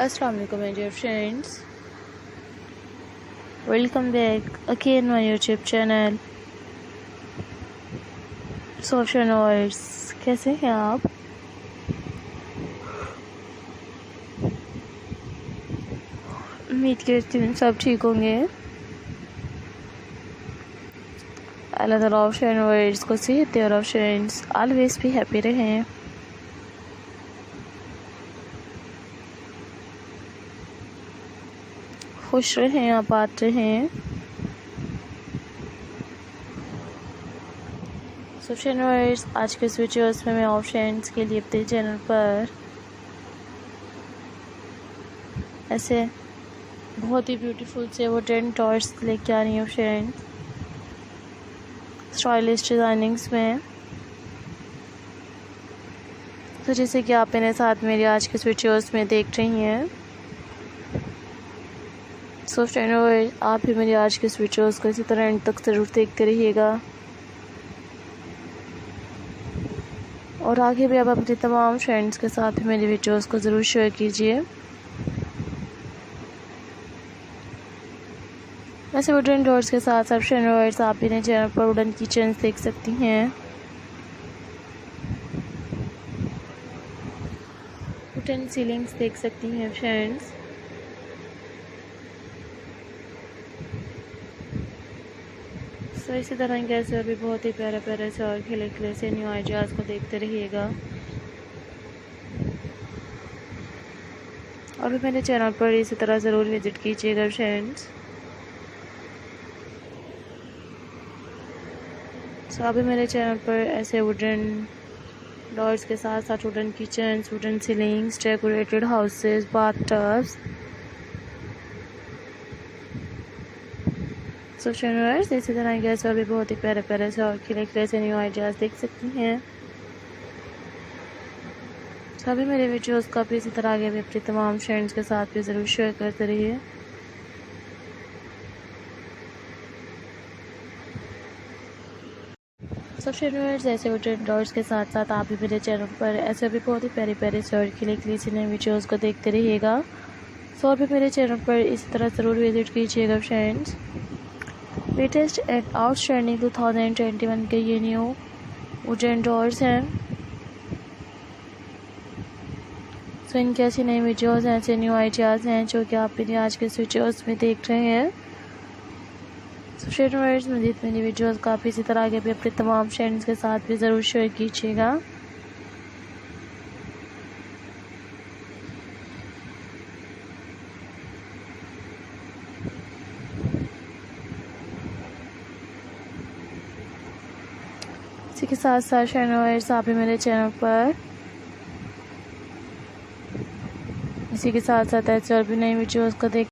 Assalamu alaikum my dear friends, welcome back again my YouTube channel social नॉइड्स। कैसे हैं आप? उम्मीद करती हूँ सब ठीक होंगे। अल्लाह ताला ऑप्शन वर्ड्स को सेहत और ऑप्शंस ऑलवेज भी हैप्पी रहें। खुश रहें, आबाद रहें। सोशल वर्ड्स आज के इस वीडियोस में मैं ऑप्शंस के लिए अपने चैनल पर ऐसे बहुत ही ब्यूटीफुल से वो 10 टॉर्च लेके आ रही हूँ फ्रेंड्स, स्टाइलिश डिज़ाइनिंग्स में। तो जैसे कि आप मेरे साथ मेरे आज के वीडियोस में देख रही हैं, सो फ्रेंड आप भी मेरे आज के वीडियोस को इसी तरह एंड तक ज़रूर देखते रहिएगा और आगे भी आप अपने तमाम फ्रेंड्स के साथ भी मेरे वीडियोस को ज़रूर शेयर कीजिए। ऐसे वुडन डोर्स के साथ सब फ्रेंड्स आप मेरे चैनल पर वुडन किचन देख सकती हैं, वुडन सीलिंग्स देख सकती हैं फ्रेंड्स। तो इसी तरह कैसे और भी बहुत ही प्यारे प्यारे से और खिले खिले से न्यू आइडियाज़ को देखते रहिएगा और भी मेरे चैनल पर इसी तरह ज़रूर विज़िट कीजिएगा फ्रेंड्स। तो अभी मेरे चैनल पर ऐसे वुडन डोर्स के साथ साथ wooden kitchens, wooden ceilings, decorated houses, bath tubs, so friends इसी तरह गैस और भी बहुत ही प्यारे प्यारे से और खिले खिले से न्यू आइडियाज़ देख सकती हैं। सभी मेरे वीडियोस का भी इसी तरह आगे भी अपने तमाम फ्रेंड्स के साथ भी ज़रूर शेयर करते रहिए। सब फ्रेंड्स ऐसे वुडन डोर्स के साथ साथ आप भी मेरे चैनल पर ऐसे भी बहुत ही प्यारे प्यारे से और खिले खिले से नए वीडियोस को देखते रहिएगा। सो और भी मेरे चैनल पर इसी तरह ज़रूर विज़िट कीजिएगा फ्रेंड्स। लेटेस्ट एंड आउटस्टैंडिंग 2021 के ये न्यू वुडन डोर्स हैं। सो इनके ऐसी नई वीडियोस हैं, ऐसे न्यू आइडियाज़ हैं जो कि आप मेरे आज के वीडियोस में देख रहे हैं। सो फ्रेंड्स मज़ीद मेरी वीडियोस का आप इसी तरह आगे भी अपने तमाम फ्रेंड्स के साथ भी ज़रूर शेयर कीजिएगा। इसी के साथ साथ फ्रेंड्स आप भी मेरे चैनल पर इसी के साथ साथ ऐसे और भी नई वीडियोस को देख